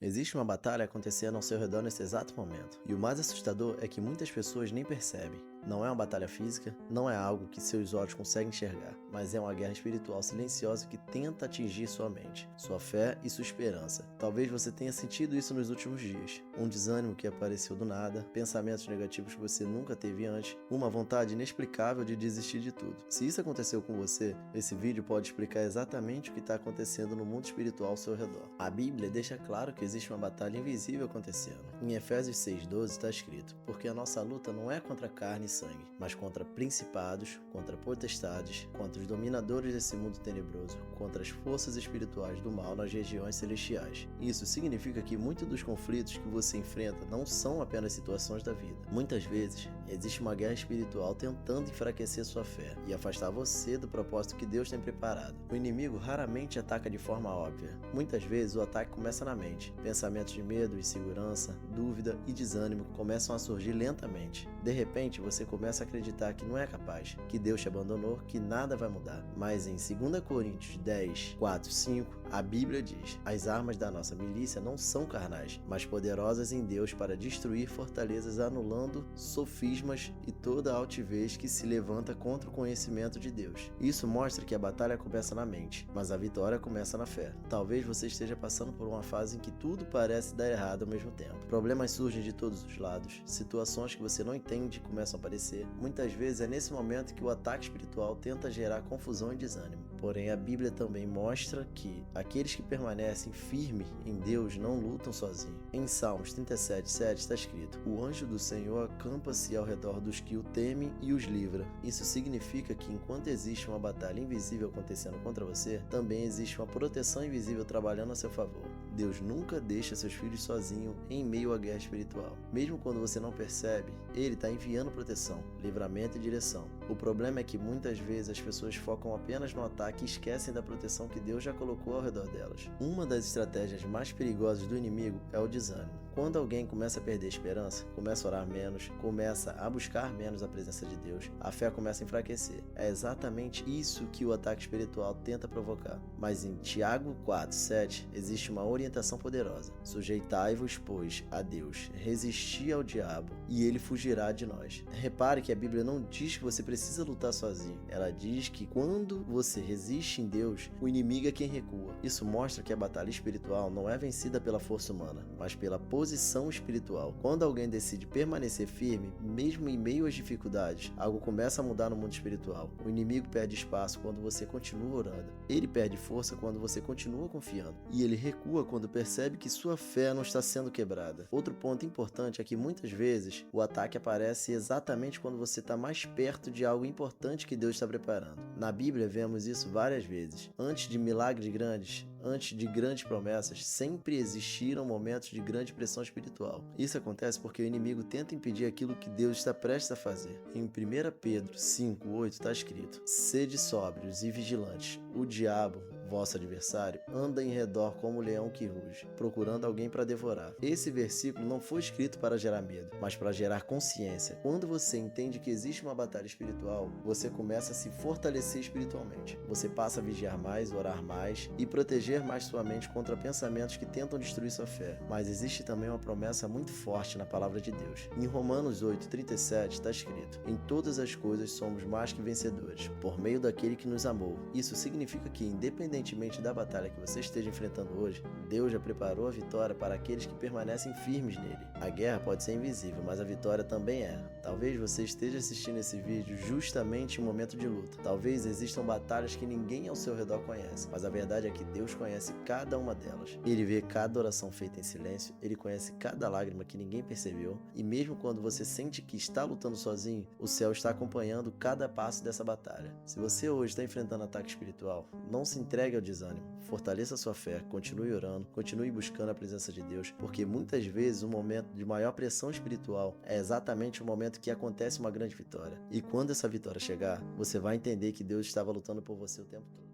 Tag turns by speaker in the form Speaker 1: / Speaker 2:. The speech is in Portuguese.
Speaker 1: Existe uma batalha acontecendo ao seu redor nesse exato momento. E o mais assustador é que muitas pessoas nem percebem. Não é uma batalha física, não é algo que seus olhos conseguem enxergar, mas é uma guerra espiritual silenciosa que tenta atingir sua mente, sua fé e sua esperança. Talvez você tenha sentido isso nos últimos dias. Um desânimo que apareceu do nada, pensamentos negativos que você nunca teve antes, uma vontade inexplicável de desistir de tudo. Se isso aconteceu com você, esse vídeo pode explicar exatamente o que está acontecendo no mundo espiritual ao seu redor. A Bíblia deixa claro que existe uma batalha invisível acontecendo. Em Efésios 6,12 está escrito: porque a nossa luta não é contra carne e sangue, mas contra principados, contra potestades, contra os dominadores desse mundo tenebroso, contra as forças espirituais do mal nas regiões celestiais. Isso significa que muitos dos conflitos que você enfrenta não são apenas situações da vida. Muitas vezes, existe uma guerra espiritual tentando enfraquecer sua fé e afastar você do propósito que Deus tem preparado. O inimigo raramente ataca de forma óbvia. Muitas vezes o ataque começa na mente. Pensamentos de medo, insegurança, dúvida e desânimo começam a surgir lentamente. De repente, você começa a acreditar que não é capaz, que Deus te abandonou, que nada vai mudar. Mas em 2 Coríntios 10, 4, 5, a Bíblia diz: as armas da nossa milícia não são carnais, mas poderosas em Deus para destruir fortalezas, anulando sofismas e toda a altivez que se levanta contra o conhecimento de Deus. Isso mostra que a batalha começa na mente, mas a vitória começa na fé. Talvez você esteja passando por uma fase em que tudo parece dar errado ao mesmo tempo. Problemas surgem de todos os lados, situações que você não entende começam a aparecer. Muitas vezes é nesse momento que o ataque espiritual tenta gerar confusão e desânimo. Porém, a Bíblia também mostra que aqueles que permanecem firmes em Deus não lutam sozinhos. Em Salmos 37:7 está escrito: o anjo do Senhor acampa-se ao redor dos que o temem e os livra. Isso significa que enquanto existe uma batalha invisível acontecendo contra você, também existe uma proteção invisível trabalhando a seu favor. Deus nunca deixa seus filhos sozinhos em meio à guerra espiritual. Mesmo quando você não percebe, Ele está enviando proteção, livramento e direção. O problema é que muitas vezes as pessoas focam apenas no ataque e esquecem da proteção que Deus já colocou ao redor delas. Uma das estratégias mais perigosas do inimigo é o desânimo. Quando alguém começa a perder a esperança, começa a orar menos, começa a buscar menos a presença de Deus, a fé começa a enfraquecer. É exatamente isso que o ataque espiritual tenta provocar. Mas em Tiago 4:7 existe uma orientação poderosa: sujeitai-vos, pois, a Deus, resisti ao diabo e ele fugirá de nós. Repare que a Bíblia não diz que você precisa lutar sozinho. Ela diz que quando você resiste em Deus, o inimigo é quem recua. Isso mostra que a batalha espiritual não é vencida pela força humana, mas pela posição espiritual. Quando alguém decide permanecer firme, mesmo em meio às dificuldades, algo começa a mudar no mundo espiritual. O inimigo perde espaço quando você continua orando. Ele perde força quando você continua confiando. E ele recua quando percebe que sua fé não está sendo quebrada. Outro ponto importante é que muitas vezes o ataque aparece exatamente quando você está mais perto de algo importante que Deus está preparando. Na Bíblia vemos isso várias vezes. Antes de milagres grandes, antes de grandes promessas, sempre existiram momentos de grande pressão espiritual. Isso acontece porque o inimigo tenta impedir aquilo que Deus está prestes a fazer. Em 1 Pedro 5:8 está escrito: sede sóbrios e vigilantes. O diabo, vosso adversário, anda em redor como um leão que ruge, procurando alguém para devorar. Esse versículo não foi escrito para gerar medo, mas para gerar consciência. Quando você entende que existe uma batalha espiritual, você começa a se fortalecer espiritualmente. Você passa a vigiar mais, orar mais e proteger mais sua mente contra pensamentos que tentam destruir sua fé. Mas existe também uma promessa muito forte na palavra de Deus. Em Romanos 8:37 está escrito: em todas as coisas somos mais que vencedores, por meio daquele que nos amou. Isso significa que, independentemente da batalha que você esteja enfrentando hoje, Deus já preparou a vitória para aqueles que permanecem firmes nele. A guerra pode ser invisível, mas a vitória também é. Talvez você esteja assistindo esse vídeo justamente em um momento de luta. Talvez existam batalhas que ninguém ao seu redor conhece, mas a verdade é que Deus conhece cada uma delas. Ele vê cada oração feita em silêncio, Ele conhece cada lágrima que ninguém percebeu, e mesmo quando você sente que está lutando sozinho, o céu está acompanhando cada passo dessa batalha. Se você hoje está enfrentando ataque espiritual, não se entregue ao desânimo. Fortaleça sua fé, continue orando, continue buscando a presença de Deus, porque muitas vezes o momento de maior pressão espiritual é exatamente o momento que acontece uma grande vitória. E quando essa vitória chegar, você vai entender que Deus estava lutando por você o tempo todo.